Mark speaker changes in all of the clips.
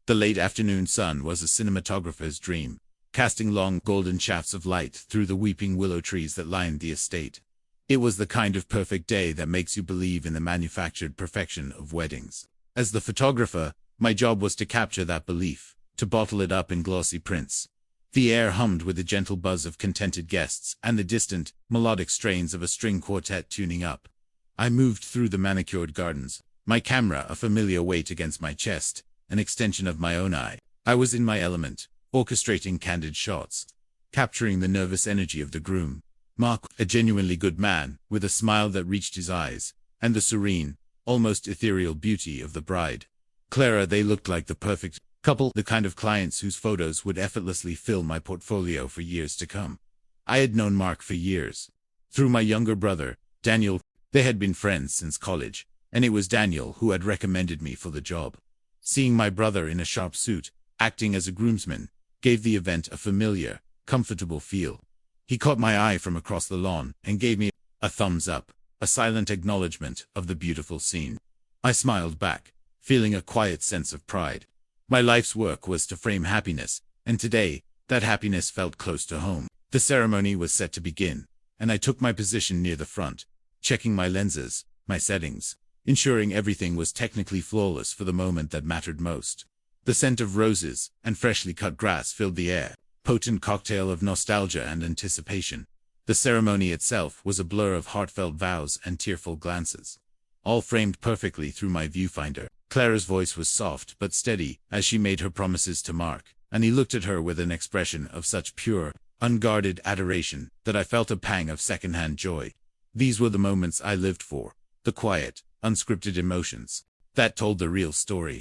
Speaker 1: The late afternoon sun was a cinematographer's dream, casting long golden shafts of light through the weeping willow trees that lined the estate. It was the kind of perfect day that makes you believe in the manufactured perfection of weddings. As the photographer, my job was to capture that belief, to bottle it up in glossy prints. The air hummed with the gentle buzz of contented guests and the distant, melodic strains of a string quartet tuning up. I moved through the manicured gardens, my camera a familiar weight against my chest, an extension of my own eye. I was in my element, orchestrating candid shots, capturing the nervous energy of the groom, Mark, a genuinely good man, with a smile that reached his eyes, and the serene, almost ethereal beauty of the bride. Clara, they looked like the perfect couple, the kind of clients whose photos would effortlessly fill my portfolio for years to come. I had known Mark for years. Through my younger brother, Daniel, they had been friends since college, and it was Daniel who had recommended me for the job. Seeing my brother in a sharp suit, acting as a groomsman, gave the event a familiar, comfortable feel. He caught my eye from across the lawn and gave me a thumbs up, a silent acknowledgement of the beautiful scene. I smiled back, feeling a quiet sense of pride. My life's work was to frame happiness, and today, that happiness felt close to home. The ceremony was set to begin, and I took my position near the front, checking my lenses, my settings, ensuring everything was technically flawless for the moment that mattered most. The scent of roses and freshly cut grass filled the air, potent cocktail of nostalgia and anticipation. The ceremony itself was a blur of heartfelt vows and tearful glances, all framed perfectly through my viewfinder. Clara's voice was soft but steady as she made her promises to Mark, and he looked at her with an expression of such pure, unguarded adoration that I felt a pang of secondhand joy. These were the moments I lived for, the quiet, unscripted emotions that told the real story.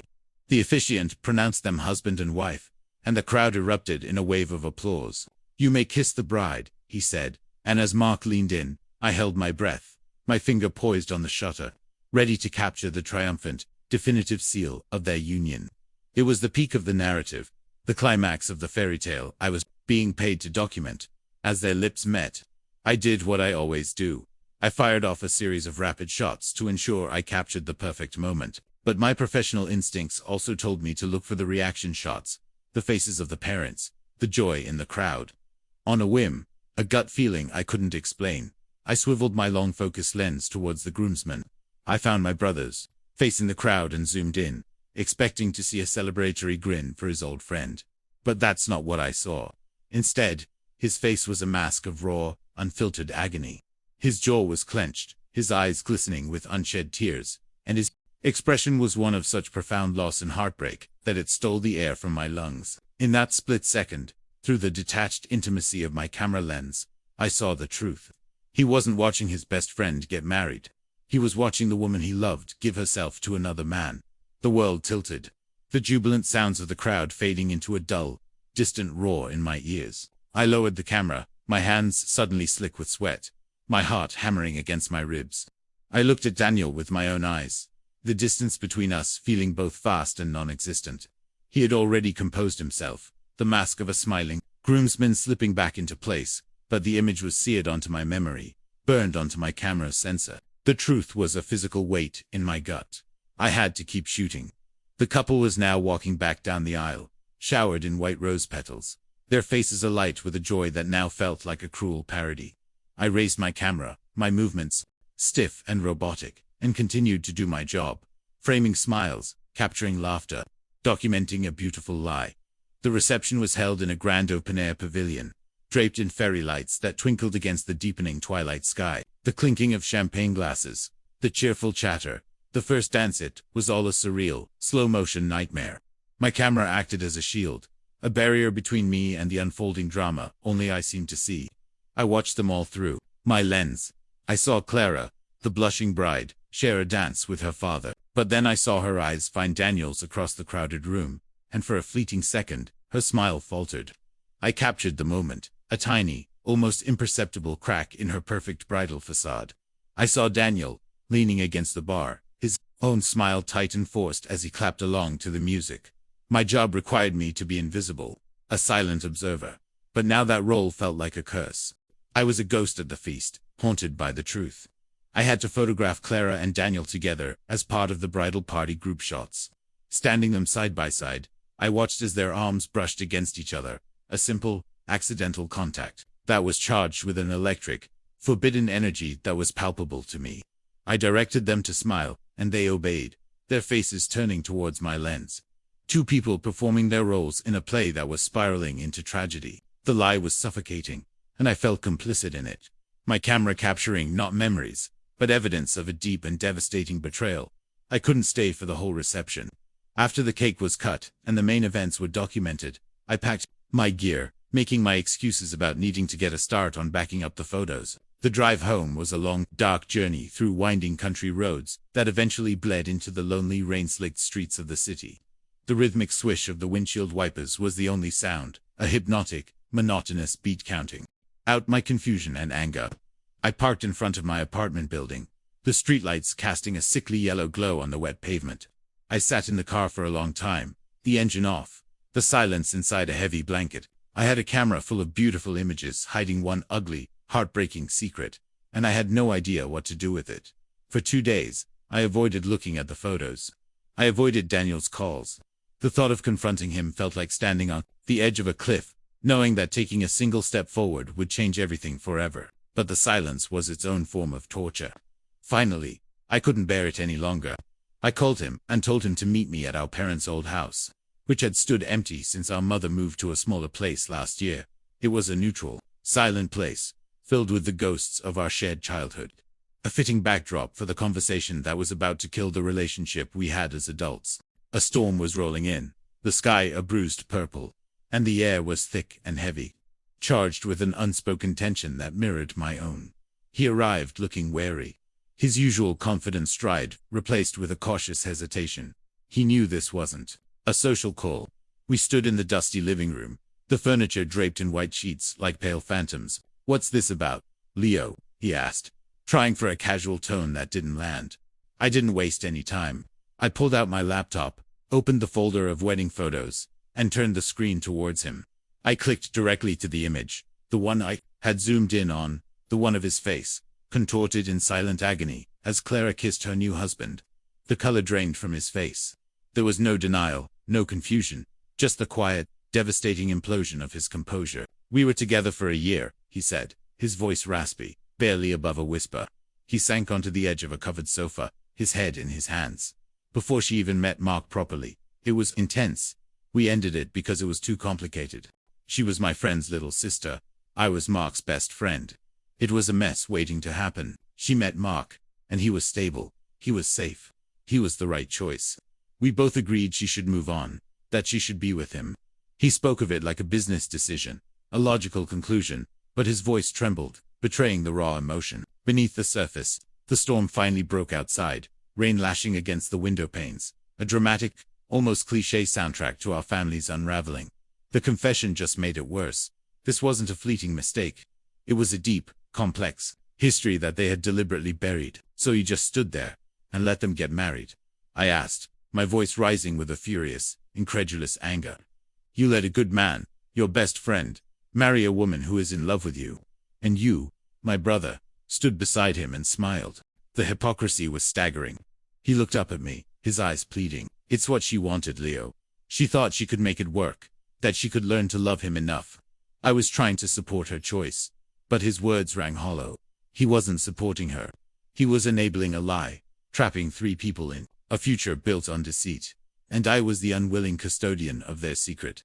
Speaker 1: The officiant pronounced them husband and wife, and the crowd erupted in a wave of applause. "You may kiss the bride," he said, and as Mark leaned in, I held my breath, my finger poised on the shutter, ready to capture the triumphant, definitive seal of their union. It was the peak of the narrative, the climax of the fairy tale I was being paid to document. As their lips met, I did what I always do. I fired off a series of rapid shots to ensure I captured the perfect moment. But my professional instincts also told me to look for the reaction shots, the faces of the parents, the joy in the crowd. On a whim, a gut feeling I couldn't explain, I swiveled my long focus lens towards the groomsmen. I found my brother's face in the crowd and zoomed in, expecting to see a celebratory grin for his old friend. But that's not what I saw. Instead, his face was a mask of raw, unfiltered agony. His jaw was clenched, his eyes glistening with unshed tears, and his expression was one of such profound loss and heartbreak that it stole the air from my lungs. In that split second, through the detached intimacy of my camera lens, I saw the truth. He wasn't watching his best friend get married. He was watching the woman he loved give herself to another man. The world tilted, the jubilant sounds of the crowd fading into a dull, distant roar in my ears. I lowered the camera, my hands suddenly slick with sweat, my heart hammering against my ribs. I looked at Daniel with my own eyes, the distance between us feeling both vast and non-existent. He had already composed himself, the mask of a smiling groomsman slipping back into place, but the image was seared onto my memory, burned onto my camera sensor. The truth was a physical weight in my gut. I had to keep shooting. The couple was now walking back down the aisle, showered in white rose petals, their faces alight with a joy that now felt like a cruel parody. I raised my camera, my movements stiff and robotic, and continued to do my job, framing smiles, capturing laughter, documenting a beautiful lie. The reception was held in a grand open-air pavilion, draped in fairy lights that twinkled against the deepening twilight sky. The clinking of champagne glasses, the cheerful chatter, the first dance, it was all a surreal, slow-motion nightmare. My camera acted as a shield, a barrier between me and the unfolding drama only I seemed to see. I watched them all through my lens. I saw Clara, the blushing bride, share a dance with her father. But then I saw her eyes find Daniel's across the crowded room, and for a fleeting second, her smile faltered. I captured the moment, a tiny, almost imperceptible crack in her perfect bridal facade. I saw Daniel, leaning against the bar, his own smile tight and forced as he clapped along to the music. My job required me to be invisible, a silent observer. But now that role felt like a curse. I was a ghost at the feast, haunted by the truth. I had to photograph Clara and Daniel together as part of the bridal party group shots. Standing them side by side, I watched as their arms brushed against each other, a simple, accidental contact that was charged with an electric, forbidden energy that was palpable to me. I directed them to smile, and they obeyed, their faces turning towards my lens. Two people performing their roles in a play that was spiraling into tragedy. The lie was suffocating, and I felt complicit in it. My camera capturing not memories, but evidence of a deep and devastating betrayal. I couldn't stay for the whole reception. After the cake was cut and the main events were documented, I packed my gear, making my excuses about needing to get a start on backing up the photos. The drive home was a long, dark journey through winding country roads that eventually bled into the lonely, rain-slicked streets of the city. The rhythmic swish of the windshield wipers was the only sound, a hypnotic, monotonous beat counting out my confusion and anger. I parked in front of my apartment building, the streetlights casting a sickly yellow glow on the wet pavement. I sat in the car for a long time, the engine off, the silence inside a heavy blanket. I had a camera full of beautiful images hiding one ugly, heartbreaking secret, and I had no idea what to do with it. For 2 days, I avoided looking at the photos. I avoided Daniel's calls. The thought of confronting him felt like standing on the edge of a cliff, knowing that taking a single step forward would change everything forever. But the silence was its own form of torture. Finally, I couldn't bear it any longer. I called him and told him to meet me at our parents' old house, which had stood empty since our mother moved to a smaller place last year. It was a neutral, silent place, filled with the ghosts of our shared childhood. A fitting backdrop for the conversation that was about to kill the relationship we had as adults. A storm was rolling in, the sky a bruised purple, and the air was thick and heavy, charged with an unspoken tension that mirrored my own. He arrived looking wary, his usual confident stride replaced with a cautious hesitation. He knew this wasn't a social call. We stood in the dusty living room, the furniture draped in white sheets like pale phantoms. "What's this about, Leo?" he asked, trying for a casual tone that didn't land. I didn't waste any time. I pulled out my laptop, opened the folder of wedding photos, and turned the screen towards him. I clicked directly to the image, the one I had zoomed in on, the one of his face, contorted in silent agony, as Clara kissed her new husband. The color drained from his face. There was no denial, no confusion, just the quiet, devastating implosion of his composure. "We were together for a year," he said, his voice raspy, barely above a whisper. He sank onto the edge of a covered sofa, his head in his hands. Before she even met Mark properly, it was intense. We ended it because it was too complicated. She was my friend's little sister. I was Mark's best friend. It was a mess waiting to happen. She met Mark, and he was stable. He was safe. He was the right choice. We both agreed she should move on, that she should be with him. He spoke of it like a business decision, a logical conclusion, but his voice trembled, betraying the raw emotion. Beneath the surface, the storm finally broke outside, rain lashing against the window panes, a dramatic, almost cliché soundtrack to our family's unraveling. The confession just made it worse. This wasn't a fleeting mistake. It was a deep, complex history that they had deliberately buried. "So you just stood there and let them get married?" I asked, my voice rising with a furious, incredulous anger. "You let a good man, your best friend, marry a woman who is in love with you. And you, my brother, stood beside him and smiled." The hypocrisy was staggering. He looked up at me, his eyes pleading. "It's what she wanted, Leo. She thought she could make it work, that she could learn to love him enough." I was trying to support her choice, but his words rang hollow. He wasn't supporting her. He was enabling a lie, trapping 3 people in a future built on deceit. And I was the unwilling custodian of their secret.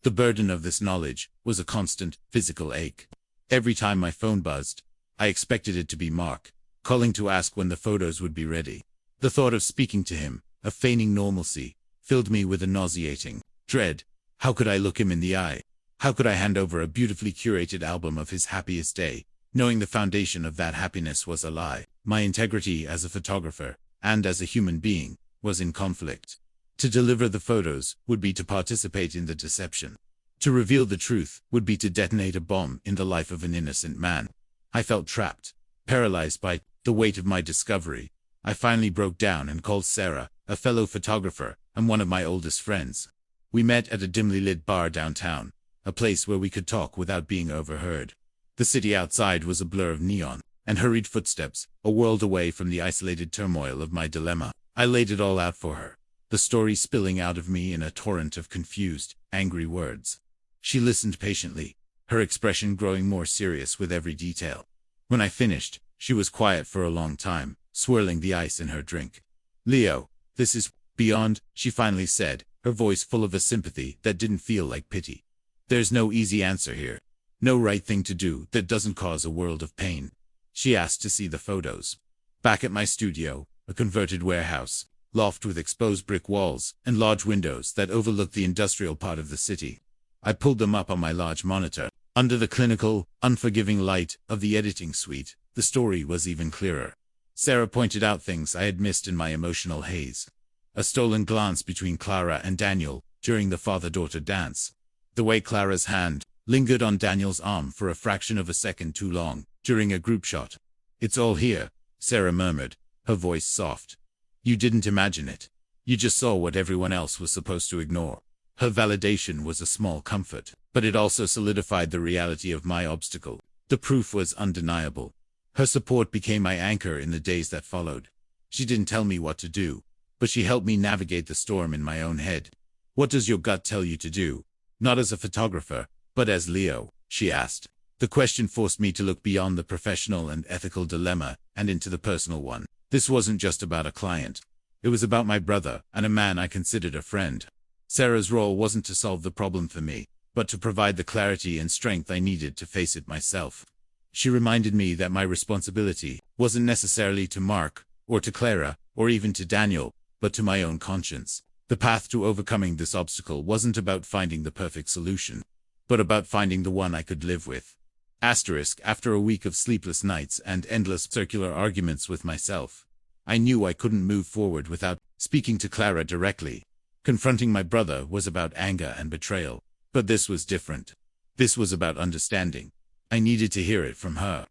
Speaker 1: The burden of this knowledge was a constant, physical ache. Every time my phone buzzed, I expected it to be Mark, calling to ask when the photos would be ready. The thought of speaking to him, of feigning normalcy, filled me with a nauseating dread. How could I look him in the eye? How could I hand over a beautifully curated album of his happiest day, knowing the foundation of that happiness was a lie? My integrity as a photographer, and as a human being, was in conflict. To deliver the photos would be to participate in the deception. To reveal the truth would be to detonate a bomb in the life of an innocent man. I felt trapped, paralyzed by the weight of my discovery. I finally broke down and called Sarah, a fellow photographer and one of my oldest friends. We met at a dimly lit bar downtown, a place where we could talk without being overheard. The city outside was a blur of neon and hurried footsteps, a world away from the isolated turmoil of my dilemma. I laid it all out for her. the story spilling out of me in a torrent of confused, angry words. She listened patiently, her expression growing more serious with every detail. When I finished, she was quiet for a long time, swirling the ice in her drink. "Leo, this is beyond," she finally said, her voice full of a sympathy that didn't feel like pity. "There's no easy answer here. No right thing to do that doesn't cause a world of pain." She asked to see the photos. Back at my studio, a converted warehouse, loft with exposed brick walls and large windows that overlooked the industrial part of the city. I pulled them up on my large monitor. Under the clinical, unforgiving light of the editing suite, the story was even clearer. Sarah pointed out things I had missed in my emotional haze. A stolen glance between Clara and Daniel during the father-daughter dance. The way Clara's hand lingered on Daniel's arm for a fraction of a second too long during a group shot. "It's all here," Sarah murmured, her voice soft. "You didn't imagine it. You just saw what everyone else was supposed to ignore." Her validation was a small comfort, but it also solidified the reality of my obstacle. The proof was undeniable. Her support became my anchor in the days that followed. She didn't tell me what to do, but she helped me navigate the storm in my own head. "What does your gut tell you to do? Not as a photographer, but as Leo?" she asked. The question forced me to look beyond the professional and ethical dilemma and into the personal one. This wasn't just about a client. It was about my brother and a man I considered a friend. Sarah's role wasn't to solve the problem for me, but to provide the clarity and strength I needed to face it myself. She reminded me that my responsibility wasn't necessarily to Mark, or to Clara, or even to Daniel, but to my own conscience. The path to overcoming this obstacle wasn't about finding the perfect solution, but about finding the one I could live with. After a week of sleepless nights and endless circular arguments with myself, I knew I couldn't move forward without speaking to Clara directly. Confronting my brother was about anger and betrayal, but this was different. This was about understanding. I needed to hear it from her.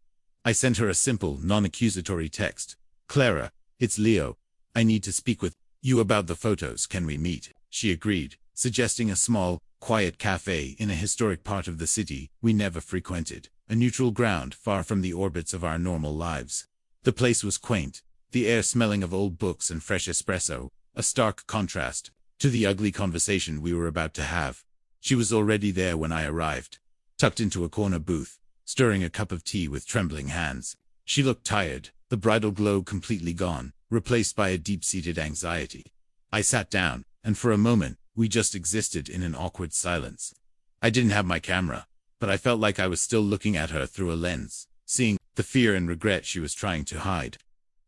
Speaker 1: I sent her a simple, non-accusatory text. "Clara, it's Leo. I need to speak with you about the photos. Can we meet?" She agreed, suggesting a small, quiet cafe in a historic part of the city we never frequented, a neutral ground far from the orbits of our normal lives. The place was quaint, the air smelling of old books and fresh espresso, a stark contrast to the ugly conversation we were about to have. She was already there when I arrived, tucked into a corner booth, stirring a cup of tea with trembling hands. She looked tired, the bridal glow completely gone, replaced by a deep-seated anxiety. I sat down, and for a moment, we just existed in an awkward silence. I didn't have my camera, but I felt like I was still looking at her through a lens, seeing the fear and regret she was trying to hide.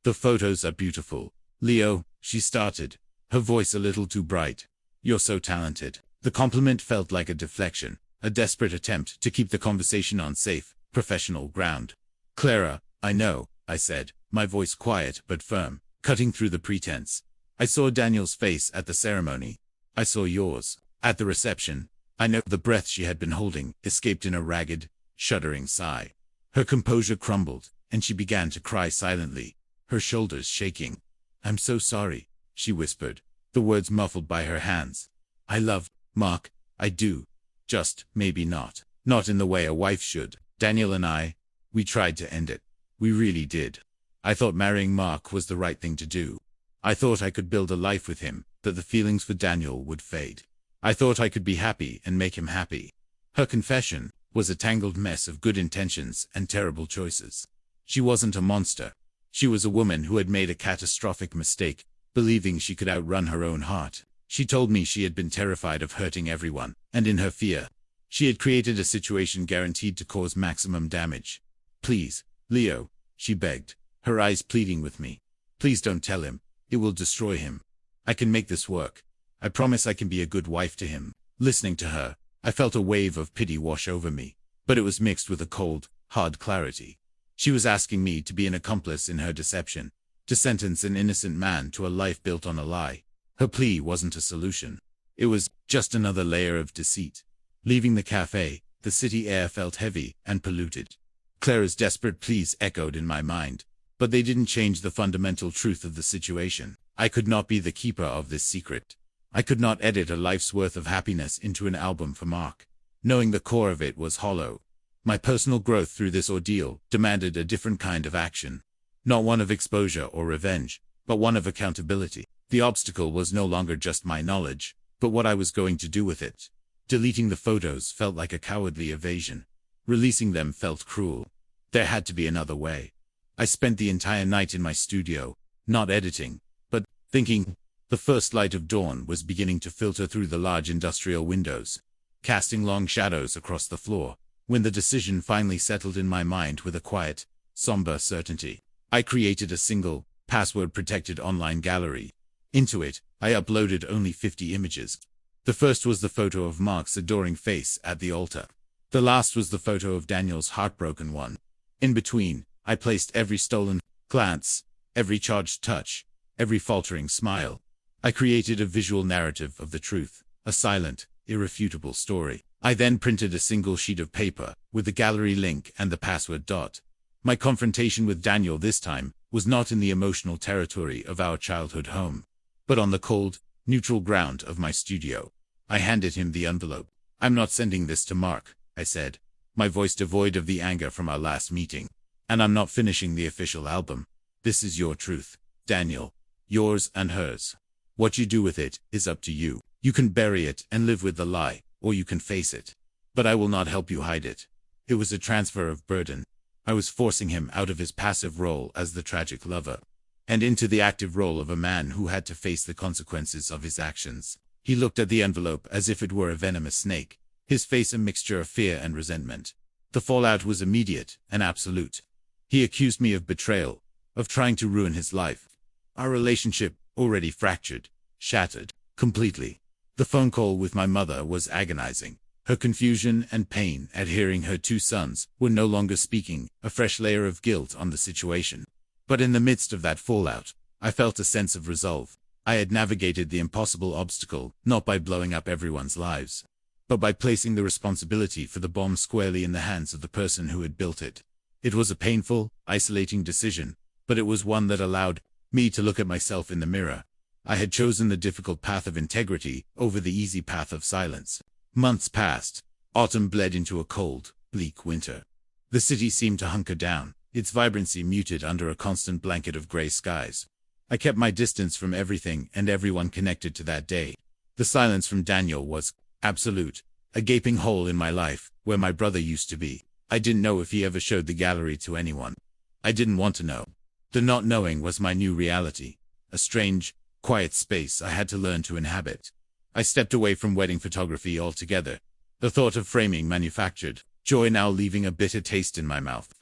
Speaker 1: "The photos are beautiful, Leo," she started, her voice a little too bright. "You're so talented." The compliment felt like a deflection, a desperate attempt to keep the conversation on safe, professional ground. "Clara, I know," I said, my voice quiet but firm, cutting through the pretense. "I saw Daniel's face at the ceremony. I saw yours at the reception." I know the breath she had been holding escaped in a ragged, shuddering sigh. Her composure crumbled, and she began to cry silently, her shoulders shaking. "I'm so sorry," she whispered, the words muffled by her hands. "I love Mark, I do. Just, maybe not. Not in the way a wife should. Daniel and we tried to end it. We really did. I thought marrying Mark was the right thing to do. I thought I could build a life with him, that the feelings for Daniel would fade. I thought I could be happy and make him happy." Her confession was a tangled mess of good intentions and terrible choices. She wasn't a monster. She was a woman who had made a catastrophic mistake, believing she could outrun her own heart. She told me she had been terrified of hurting everyone, and in her fear, she had created a situation guaranteed to cause maximum damage. "Please, Leo," she begged, her eyes pleading with me. "Please don't tell him. It will destroy him. I can make this work. I promise I can be a good wife to him." Listening to her, I felt a wave of pity wash over me, but it was mixed with a cold, hard clarity. She was asking me to be an accomplice in her deception, to sentence an innocent man to a life built on a lie. Her plea wasn't a solution. It was just another layer of deceit. Leaving the cafe, the city air felt heavy and polluted. Clara's desperate pleas echoed in my mind, but they didn't change the fundamental truth of the situation. I could not be the keeper of this secret. I could not edit a life's worth of happiness into an album for Mark, knowing the core of it was hollow. My personal growth through this ordeal demanded a different kind of action. Not one of exposure or revenge, but one of accountability. The obstacle was no longer just my knowledge, but what I was going to do with it. Deleting the photos felt like a cowardly evasion. Releasing them felt cruel. There had to be another way. I spent the entire night in my studio, not editing, but thinking. The first light of dawn was beginning to filter through the large industrial windows, casting long shadows across the floor, when the decision finally settled in my mind with a quiet, somber certainty. I created a single, password-protected online gallery. Into it, I uploaded only 50 images. The first was the photo of Mark's adoring face at the altar. The last was the photo of Daniel's heartbroken one. In between, I placed every stolen glance, every charged touch, every faltering smile. I created a visual narrative of the truth, a silent, irrefutable story. I then printed a single sheet of paper, with the gallery link and the password dot. My confrontation with Daniel this time was not in the emotional territory of our childhood home, but on the cold, neutral ground of my studio. I handed him the envelope. "I'm not sending this to Mark," I said, my voice devoid of the anger from our last meeting. "And I'm not finishing the official album. This is your truth, Daniel. Yours and hers. What you do with it is up to you. You can bury it and live with the lie, or you can face it. But I will not help you hide it." It was a transfer of burden. I was forcing him out of his passive role as the tragic lover, and into the active role of a man who had to face the consequences of his actions. He looked at the envelope as if it were a venomous snake, his face a mixture of fear and resentment. The fallout was immediate and absolute. He accused me of betrayal, of trying to ruin his life. Our relationship, already fractured, shattered, completely. The phone call with my mother was agonizing. Her confusion and pain at hearing her two sons were no longer speaking, a fresh layer of guilt on the situation. But in the midst of that fallout, I felt a sense of resolve. I had navigated the impossible obstacle, not by blowing up everyone's lives, but by placing the responsibility for the bomb squarely in the hands of the person who had built it. It was a painful, isolating decision, but it was one that allowed me to look at myself in the mirror. I had chosen the difficult path of integrity over the easy path of silence. Months passed. Autumn bled into a cold, bleak winter. The city seemed to hunker down, its vibrancy muted under a constant blanket of gray skies. I kept my distance from everything and everyone connected to that day. The silence from Daniel was absolute, a gaping hole in my life, where my brother used to be. I didn't know if he ever showed the gallery to anyone. I didn't want to know. The not knowing was my new reality, a strange, quiet space I had to learn to inhabit. I stepped away from wedding photography altogether. The thought of framing manufactured joy now leaving a bitter taste in my mouth.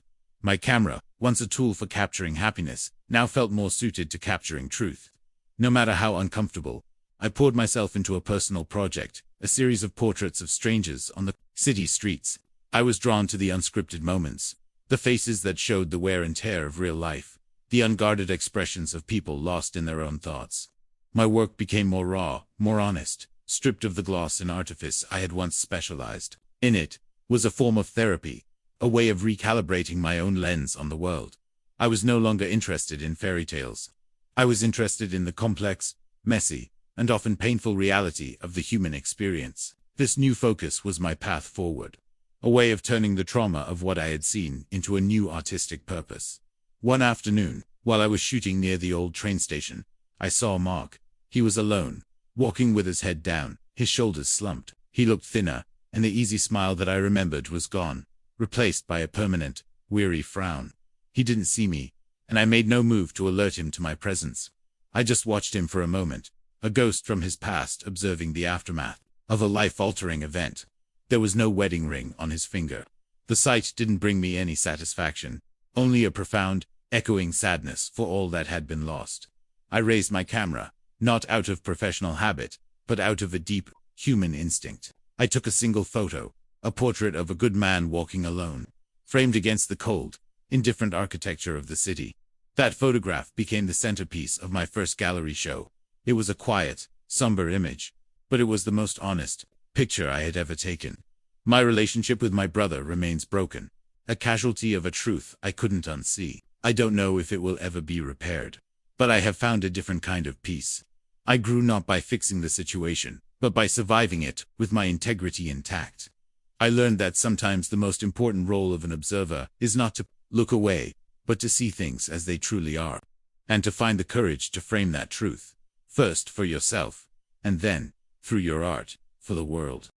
Speaker 1: My camera, once a tool for capturing happiness, now felt more suited to capturing truth. No matter how uncomfortable, I poured myself into a personal project, a series of portraits of strangers on the city streets. I was drawn to the unscripted moments, the faces that showed the wear and tear of real life, the unguarded expressions of people lost in their own thoughts. My work became more raw, more honest, stripped of the gloss and artifice I had once specialized. In it was a form of therapy, a way of recalibrating my own lens on the world. I was no longer interested in fairy tales. I was interested in the complex, messy, and often painful reality of the human experience. This new focus was my path forward, a way of turning the trauma of what I had seen into a new artistic purpose. One afternoon, while I was shooting near the old train station, I saw Mark. He was alone, walking with his head down, his shoulders slumped. He looked thinner, and the easy smile that I remembered was gone, replaced by a permanent, weary frown. He didn't see me, and I made no move to alert him to my presence. I just watched him for a moment, a ghost from his past observing the aftermath of a life-altering event. There was no wedding ring on his finger. The sight didn't bring me any satisfaction, only a profound, echoing sadness for all that had been lost. I raised my camera, not out of professional habit, but out of a deep, human instinct. I took a single photo, a portrait of a good man walking alone, framed against the cold, indifferent architecture of the city. That photograph became the centerpiece of my first gallery show. It was a quiet, somber image, but it was the most honest picture I had ever taken. My relationship with my brother remains broken, a casualty of a truth I couldn't unsee. I don't know if it will ever be repaired, but I have found a different kind of peace. I grew not by fixing the situation, but by surviving it with my integrity intact. I learned that sometimes the most important role of an observer is not to look away, but to see things as they truly are, and to find the courage to frame that truth. First for yourself, and then, through your art, for the world.